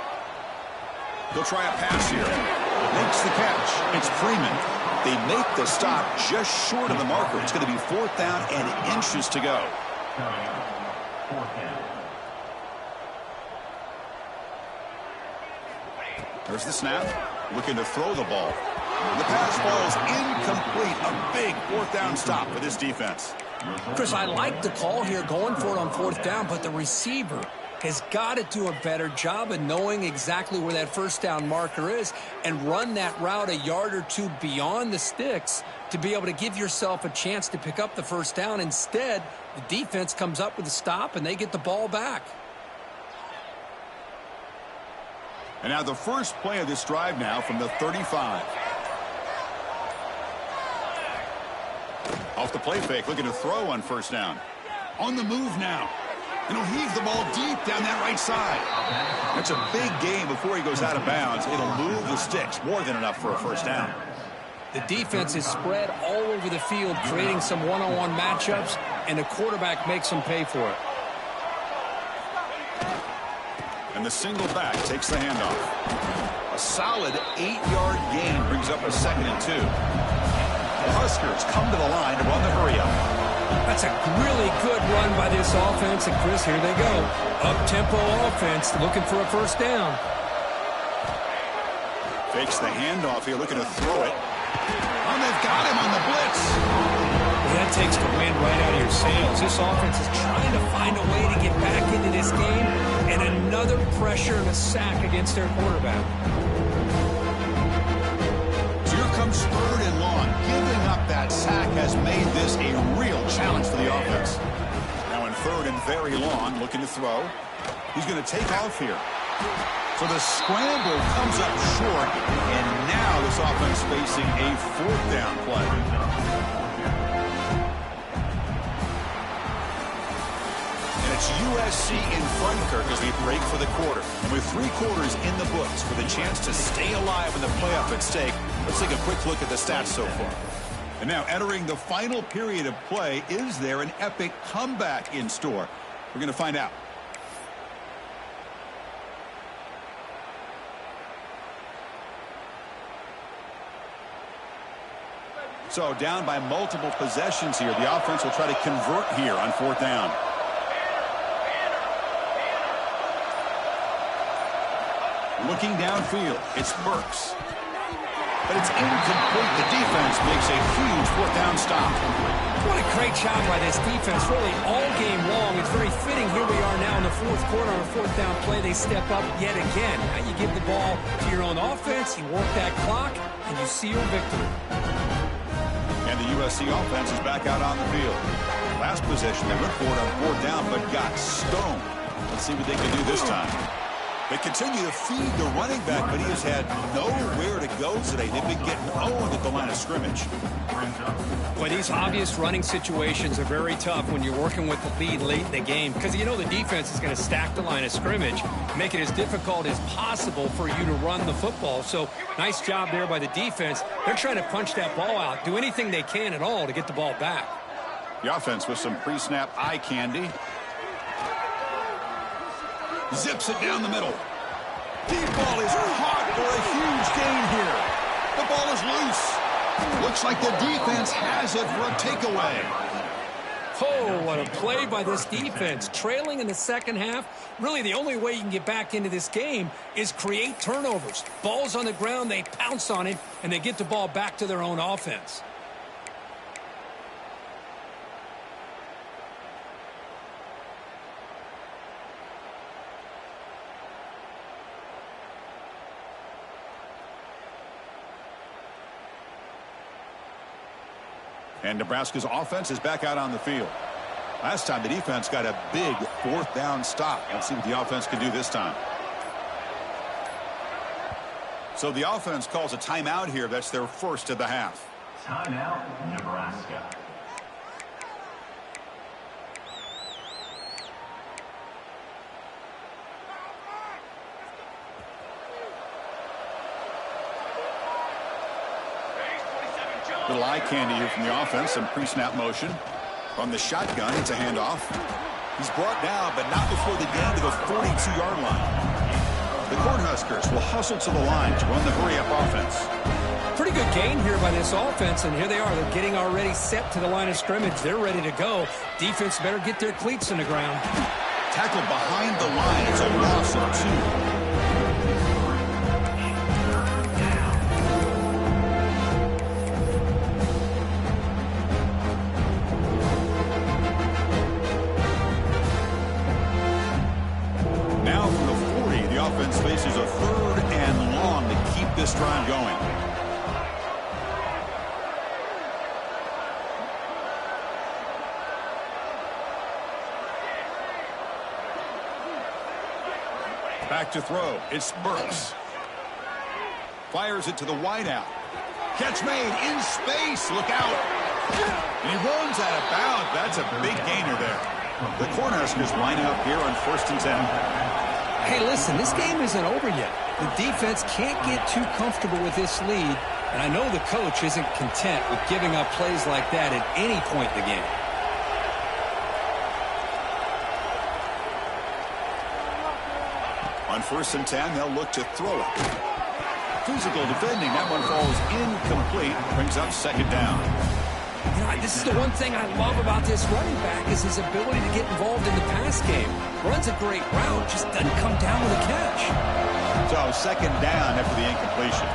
He'll try a pass here. Makes the catch. It's Freeman. They make the stop just short of the marker. It's going to be 4th down and inches to go. There's the snap. Looking to throw the ball. The pass ball is incomplete. A big 4th down stop for this defense. Chris, I like the call here going for it on 4th down, but the receiver has got to do a better job of knowing exactly where that 1st down marker is and run that route a yard or 2 beyond the sticks to be able to give yourself a chance to pick up the 1st down. Instead, the defense comes up with a stop and they get the ball back. And now the first play of this drive now from the 35. Off the play fake, looking to throw on 1st down. On the move now. And he'll heave the ball deep down that right side. That's a big gain before he goes out of bounds. It'll move the sticks, more than enough for a 1st down. The defense is spread all over the field, creating some one-on-one matchups, and the quarterback makes them pay for it. And the single back takes the handoff. A solid 8-yard gain brings up a 2nd and 2. The Huskers come to the line to run the hurry-up. That's a really good run by this offense, and Chris, here they go. Up-tempo offense looking for a 1st down. Fakes the handoff here, looking to throw it. And they've got him on the blitz. Well, that takes the wind right out of your sails. This offense is trying to find a way to get back into this game, and another pressure and a sack against their quarterback. So here comes 3rd and long. Giving up that sack has made this a real challenge for the offense. Now in 3rd and very long, looking to throw. He's going to take off here. So the scramble comes up short, and now this offense facing a fourth down play. And it's USC in front, Kirk, as we break for the quarter. And with 3 quarters in the books with a chance to stay alive in the playoff at stake, let's take a quick look at the stats so far. And now entering the final period of play, is there an epic comeback in store? We're going to find out. So down by multiple possessions here. The offense will try to convert here on 4th down. Looking downfield, it's Burks. But it's incomplete. The defense makes a huge 4th down stop. What a great job by this defense, really all game long. It's very fitting. Here we are now in the 4th quarter on a 4th down play. They step up yet again. Now you give the ball to your own offense, you work that clock, and you seal victory. And the USC offense is back out on the field. Last possession, they went for it on 4th down, but got stoned. Let's see what they can do this time. They continue to feed the running back, but he has had nowhere to go today. They've been getting owned at the line of scrimmage. Boy, these obvious running situations are very tough when you're working with the lead late in the game, because you know the defense is going to stack the line of scrimmage, make it as difficult as possible for you to run the football. So nice job there by the defense. They're trying to punch that ball out, do anything they can at all to get the ball back. The offense with some pre-snap eye candy. Zips it down the middle. Deep ball is hot for a huge gain here. The ball is loose. Looks like the defense has it for a takeaway. Oh, what a play by this defense. Trailing in the second half. Really, the only way you can get back into this game is create turnovers. Ball's on the ground, they pounce on it, and they get the ball back to their own offense. And Nebraska's offense is back out on the field. Last time the defense got a big 4th down stop. Let's see what the offense can do this time. So the offense calls a timeout here. That's their first of the half. Timeout, Nebraska. Little eye candy here from the offense. Some pre-snap motion. From the shotgun, it's a handoff. He's brought down, but not before they get to the 42-yard line. The Cornhuskers will hustle to the line to run the hurry-up offense. Pretty good gain here by this offense, and here they are. They're getting already set to the line of scrimmage. They're ready to go. Defense better get their cleats in the ground. Tackled behind the line. It's a loss of 2. Faces a 3rd and long to keep this drive going. Back to throw. It's Burks. Fires it to the wideout. Catch made in space. Look out. And he runs out of bounds. That's a big gainer there. The Cornhuskers line up here on 1st and 10. Hey, listen, this game isn't over yet. The defense can't get too comfortable with this lead, and I know the coach isn't content with giving up plays like that at any point in the game. On 1st and 10, they'll look to throw it. Physical defending. That one falls incomplete. Brings up 2nd down. You know, this is the one thing I love about this running back is his ability to get involved in the pass game. Runs a great route, just doesn't come down with a catch. So 2nd down after the incompletion.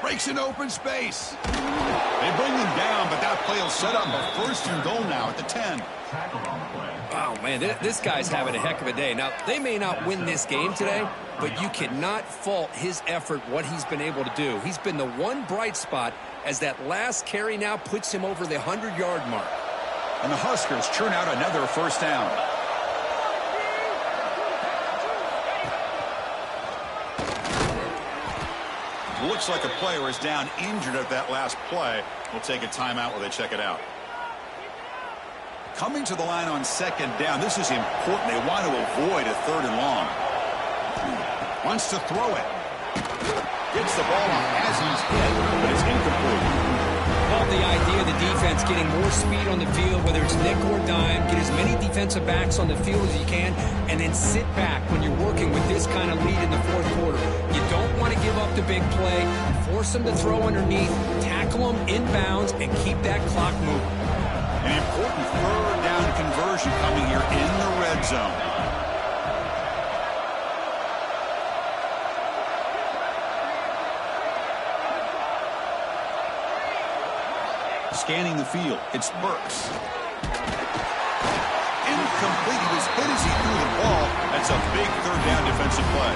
Breaks in open space. They bring him down, but that play will set up a 1st and goal now at the 10. Oh, man, this guy's having a heck of a day. Now, they may not win this game today, but you cannot fault his effort, what he's been able to do. He's been the one bright spot as that last carry now puts him over the 100-yard mark. And the Huskers churn out another 1st down. looks like a player is down injured at that last play. We'll take a timeout while they check it out. Coming to the line on second down. This is important. They want to avoid a 3rd and long. Wants to throw it. Gets the ball off as he's hit, but it's incomplete. Love the idea of the defense getting more speed on the field, whether it's nickel or dime. Get as many defensive backs on the field as you can, and then sit back when you're working with this kind of lead in the 4th quarter. You don't want to give up the big play. Force them to throw underneath, tackle them inbounds, and keep that clock moving. An important 3rd down conversion coming here in the red zone. Scanning the field, it's Burks. Incomplete. He was hit as he threw the ball. That's a big 3rd down defensive play.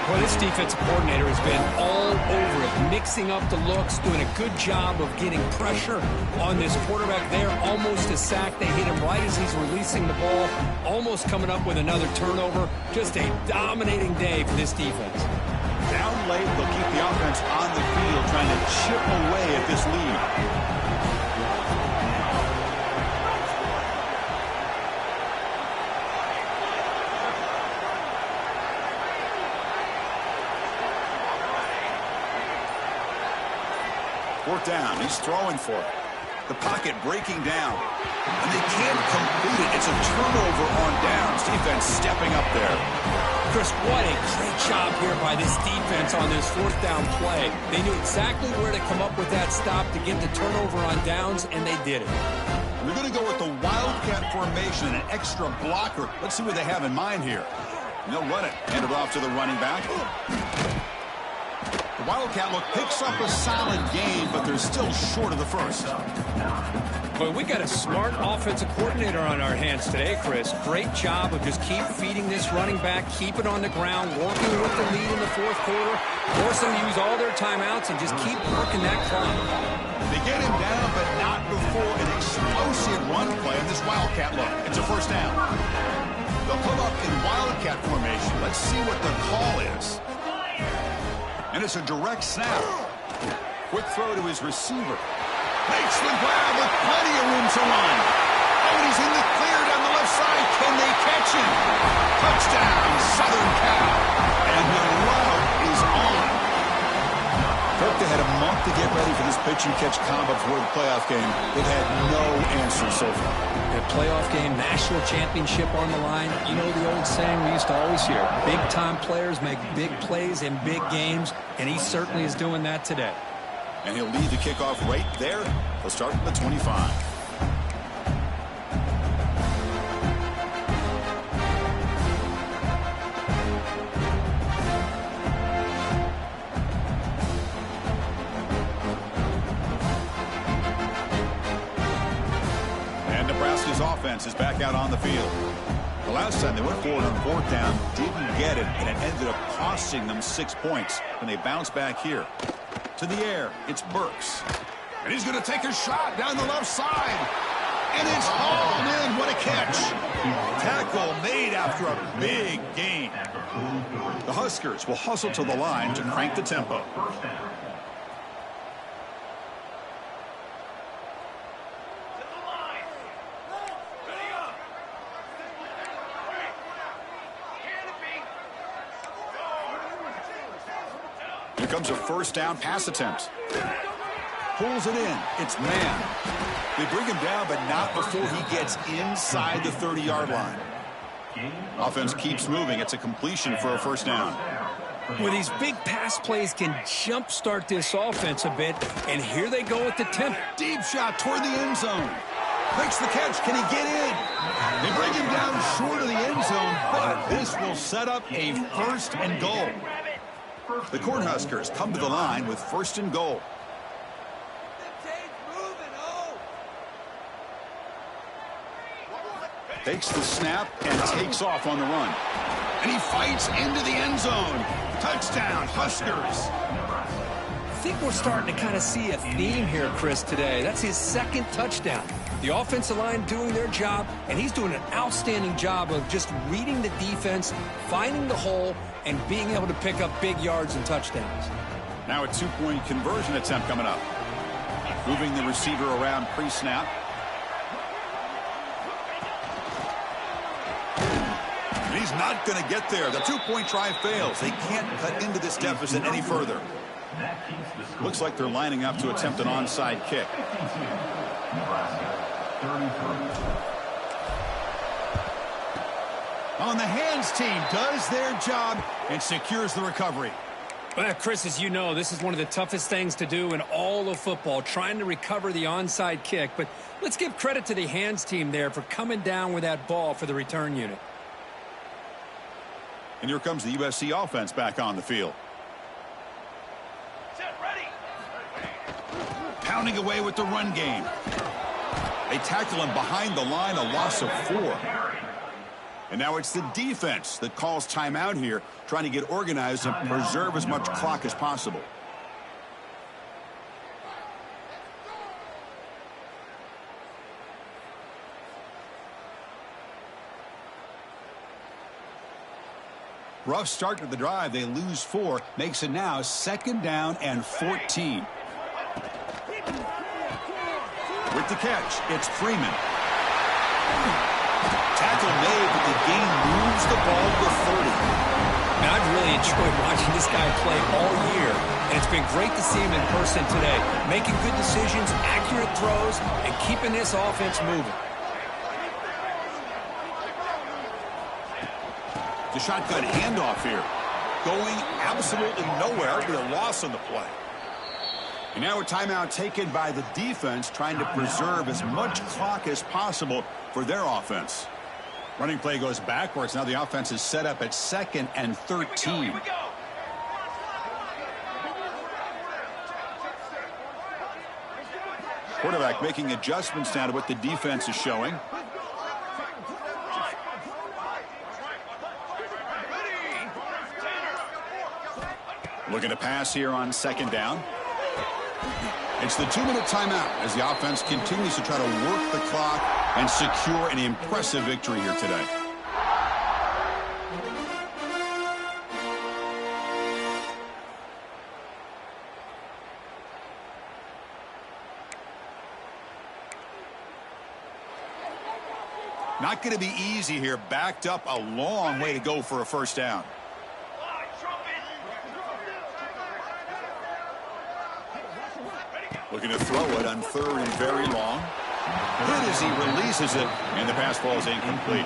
Well, this defensive coordinator has been all over it, mixing up the looks, doing a good job of getting pressure on this quarterback there. Almost a sack. They hit him right as he's releasing the ball, almost coming up with another turnover. Just a dominating day for this defense. Down late, they'll keep the offense on the field, trying to chip away at this lead. 4th down. He's throwing for it. The pocket breaking down. And they can't complete it. It's a turnover on downs. Defense stepping up there. Chris, what a great job here by this defense on this 4th down play. They knew exactly where to come up with that stop to get the turnover on downs, and they did it. We're going to go with the Wildcat formation and an extra blocker. Let's see what they have in mind here. And they'll run it. Hand it off to the running back. The Wildcat look picks up a solid game, but they're still short of the first. Boy, we got a smart offensive coordinator on our hands today, Chris. Great job of just keep feeding this running back, keep it on the ground, working with the lead in the 4th quarter, force them to use all their timeouts, and just keep working that clock. They get him down, but not before an explosive run play in this Wildcat look. It's a 1st down. They'll come up in Wildcat formation. Let's see what the call is. And it's a direct snap. Quick throw to his receiver. Makes the grab with plenty of room to run. Oh, and he's in the clear down the left side. Can they catch him? Touchdown, Southern Cal. And the route is on. Kirk, they had a month to get ready for this pitch-and-catch combo before the playoff game. They've had no answers so far. A playoff game, national championship on the line. You know the old saying we used to always hear, big-time players make big plays in big games, and he certainly is doing that today. And he'll lead the kickoff right there. He'll start at the 25. And Nebraska's offense is back out on the field. The last time they went forward on 4th down, didn't get it, and it ended up costing them 6 points when they bounced back here. To the air, it's Burks. And he's going to take a shot down the left side. And it's hauled in. What a catch. Tackle made after a big gain. The Huskers will hustle to the line to crank the tempo. Here comes a 1st down pass attempt. Pulls it in. It's man. They bring him down, but not before he gets inside the 30-yard line. Offense keeps moving. It's a completion for a 1st down. Well, these big pass plays can jumpstart this offense a bit, and here they go with the tempo. Deep shot toward the end zone. Makes the catch. Can he get in? They bring him down short of the end zone, but this will set up a 1st and goal. The Cornhuskers come to the line with 1st and goal. Takes the snap and takes off on the run. And he fights into the end zone. Touchdown, Huskers. I think we're starting to kind of see a theme here, Chris, today. That's his 2nd touchdown. The offensive line doing their job, and he's doing an outstanding job of just reading the defense, finding the hole, and being able to pick up big yards and touchdowns. Now a two-point conversion attempt coming up. Moving the receiver around pre-snap. He's not going to get there. The two-point try fails. They can't cut into this deficit any further. Looks like they're lining up to attempt an onside kick. Nebraska, 33. On the hands team does their job and secures the recovery. Well, Chris, as you know, this is one of the toughest things to do in all of football, trying to recover the onside kick. But let's give credit to the hands team there for coming down with that ball for the return unit. And here comes the USC offense back on the field. Pounding away with the run game. They tackle him behind the line, a loss of 4. And now it's the defense that calls timeout here, trying to get organized and preserve as much clock as possible. Rough start to the drive. They lose 4. Makes it now 2nd down and 14. With the catch, it's Freeman. Tackle made, but the game moves the ball to 30. Now, I've really enjoyed watching this guy play all year, and it's been great to see him in person today, making good decisions, accurate throws, and keeping this offense moving. The shotgun handoff here. Going absolutely nowhere. It'll be a loss on the play. And now a timeout taken by the defense, trying to preserve as much clock as possible for their offense. Running play goes backwards. Now the offense is set up at 2nd and 13. Here we go. Quarterback making adjustments now to what the defense is showing. Looking to pass here on 2nd down. It's the 2-minute timeout as the offense continues to try to work the clock and secure an impressive victory here today. Not going to be easy here. Backed up a long way to go for a 1st down. Looking to throw it on 3rd and very long. Good as he releases it, and the pass ball is incomplete.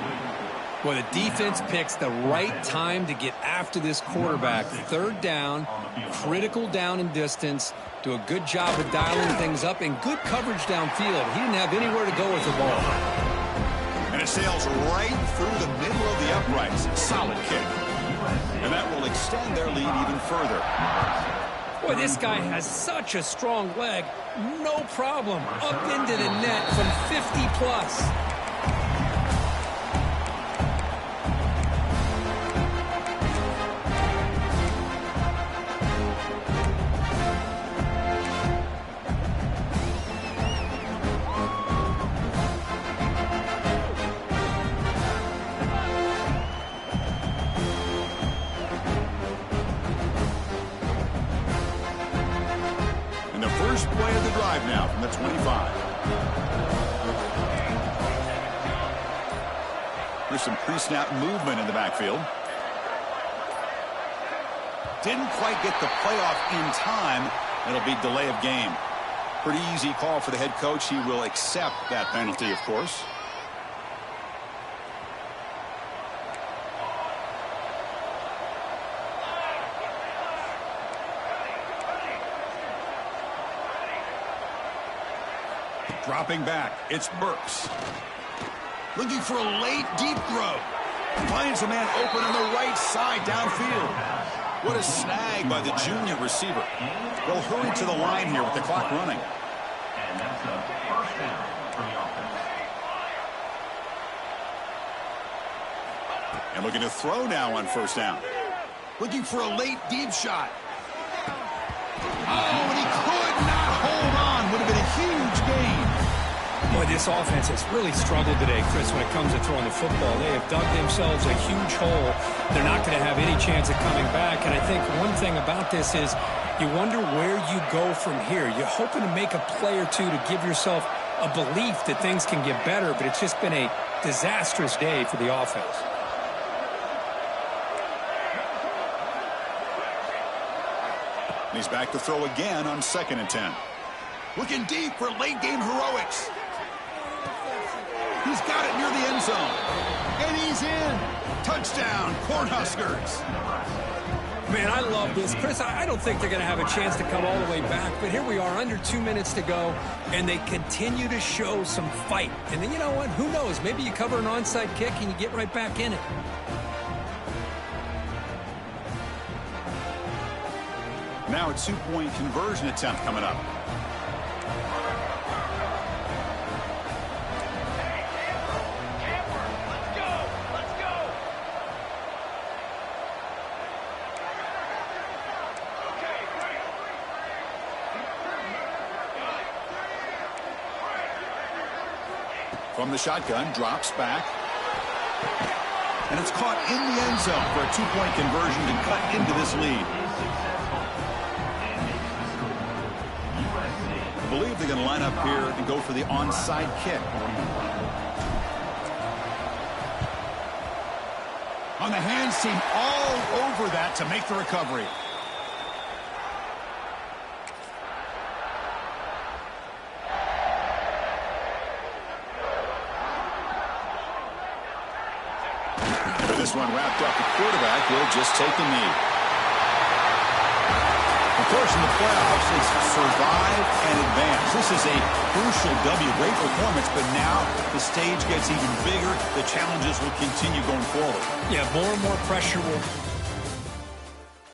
Well, the defense picks the right time to get after this quarterback. 3rd down, critical down and distance. Do a good job of dialing things up, and good coverage downfield. He didn't have anywhere to go with the ball. And it sails right through the middle of the uprights. Solid kick. And that will extend their lead even further. Boy, this guy has such a strong leg. No problem. Up into the net from 50 plus. First play of the drive now from the 25. There's some pre-snap movement in the backfield. Didn't quite get the playoff in time. It'll be delay of game. Pretty easy call for the head coach. He will accept that penalty, of course. Dropping back, it's Burks. Looking for a late, deep throw. Finds a man open on the right side downfield. What a snag by the junior receiver. They'll hurry to the line here with the clock running. And that's a 1st down for the offense. And looking to throw now on 1st down. Looking for a late, deep shot. Oh, and he could not hold on. Would have been a huge gain. Boy, Boy, this offense has really struggled today, Chris, when it comes to throwing the football. They have dug themselves a huge hole. They're not going to have any chance of coming back. And I think one thing about this is you wonder where you go from here. You're hoping to make a play or two to give yourself a belief that things can get better, but it's just been a disastrous day for the offense. He's back to throw again on 2nd and 10. Looking deep for late-game heroics. He's got it near the end zone. And he's in. Touchdown, Cornhuskers. Man, I love this. Chris, I don't think they're going to have a chance to come all the way back, but here we are, under 2 minutes to go, and they continue to show some fight. And then, you know what? Who knows? Maybe you cover an onside kick and you get right back in it. Now a 2-point conversion attempt coming up. From the shotgun, drops back. And it's caught in the end zone for a 2-point conversion to cut into this lead. I believe they're going to line up here and go for the onside kick. On the hands team, all over that to make the recovery. This one wrapped up, the quarterback will just take the knee. Of course, in the playoffs, it's survive and advance. This is a crucial W. Great performance, but now the stage gets even bigger. The challenges will continue going forward. Yeah, more and more pressure will